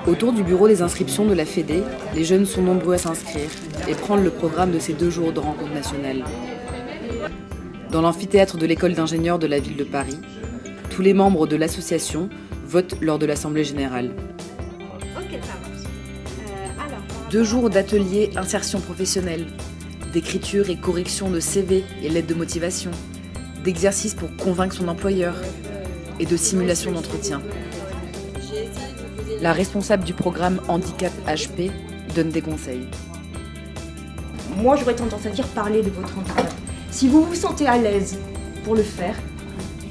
Autour du bureau des inscriptions de la Fédé, les jeunes sont nombreux à s'inscrire et prendre le programme de ces 2 jours de rencontre nationale. Dans l'amphithéâtre de l'école d'ingénieurs de la ville de Paris, tous les membres de l'association votent lors de l'Assemblée générale. 2 jours d'ateliers insertion professionnelle, d'écriture et correction de CV et lettres de motivation, d'exercices pour convaincre son employeur et de simulation d'entretien. La responsable du programme Handicap HP donne des conseils. Moi, j'aurais tendance à dire parler de votre handicap. Si vous vous sentez à l'aise pour le faire,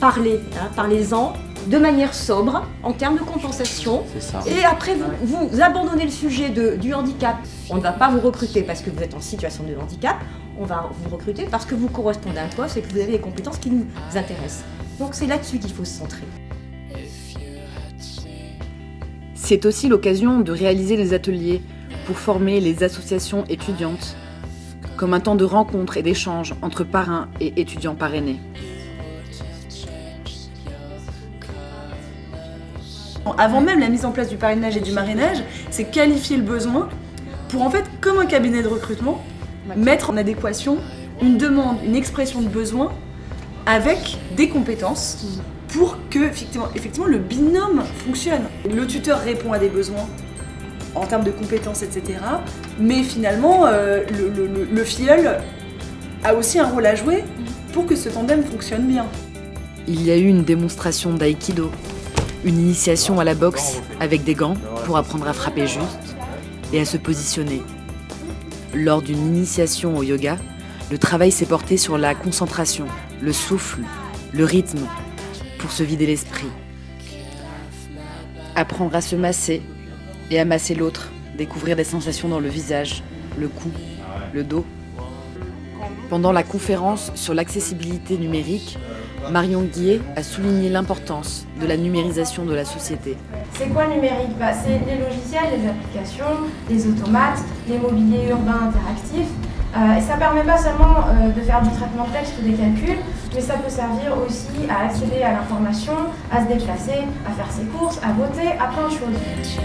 parlez-en de manière sobre, en termes de compensation. Et après, vous abandonnez le sujet du handicap. On ne va pas vous recruter parce que vous êtes en situation de handicap. On va vous recruter parce que vous correspondez à un poste et que vous avez les compétences qui nous intéressent. Donc c'est là-dessus qu'il faut se centrer. C'est aussi l'occasion de réaliser des ateliers pour former les associations étudiantes, comme un temps de rencontre et d'échange entre parrains et étudiants parrainés. Avant même la mise en place du parrainage et du marrainage, c'est qualifier le besoin pour en fait, comme un cabinet de recrutement, mettre en adéquation une demande, une expression de besoin avec des compétences pour que effectivement le binôme fonctionne. Le tuteur répond à des besoins en termes de compétences, etc. Mais finalement, le filleul a aussi un rôle à jouer pour que ce tandem fonctionne bien. Il y a eu une démonstration d'aïkido, une initiation à la boxe avec des gants pour apprendre à frapper juste et à se positionner. Lors d'une initiation au yoga, le travail s'est porté sur la concentration, le souffle, le rythme, pour se vider l'esprit. Apprendre à se masser et à masser l'autre, découvrir des sensations dans le visage, le cou, le dos. Pendant la conférence sur l'accessibilité numérique, Marion Guillet a souligné l'importance de la numérisation de la société. C'est quoi le numérique? C'est les logiciels, les applications, les automates, les mobiliers urbains interactifs. Et ça ne permet pas seulement de faire du traitement de texte ou des calculs, mais ça peut servir aussi à accéder à l'information, à se déplacer, à faire ses courses, à voter, à plein de choses.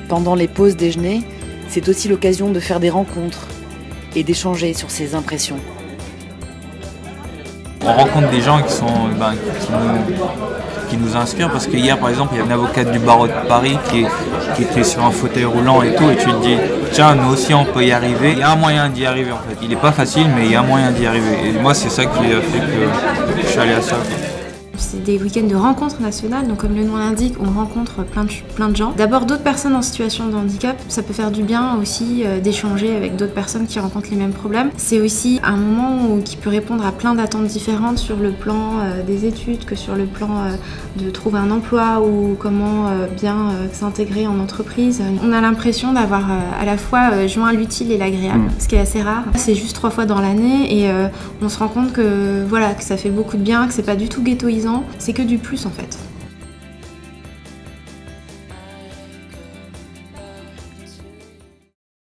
Pendant les pauses déjeuner, c'est aussi l'occasion de faire des rencontres et d'échanger sur ses impressions. On rencontre des gens qui nous inspirent, parce que hier par exemple il y a une avocate du barreau de Paris qui était sur un fauteuil roulant et tout, et tu te dis tiens, nous aussi on peut y arriver. Il y a un moyen d'y arriver en fait, il n'est pas facile mais il y a un moyen d'y arriver, et moi c'est ça qui a fait que je suis allé à ça. C'est des week-ends de rencontres nationales, donc comme le nom l'indique, on rencontre plein de gens. D'abord d'autres personnes en situation de handicap, ça peut faire du bien aussi d'échanger avec d'autres personnes qui rencontrent les mêmes problèmes. C'est aussi un moment qui peut répondre à plein d'attentes différentes sur le plan des études, que sur le plan de trouver un emploi ou comment bien s'intégrer en entreprise. On a l'impression d'avoir à la fois joint l'utile et l'agréable, ce qui est assez rare. C'est juste 3 fois dans l'année et on se rend compte que, voilà, que ça fait beaucoup de bien, que c'est pas du tout ghettoisant. C'est que du plus en fait.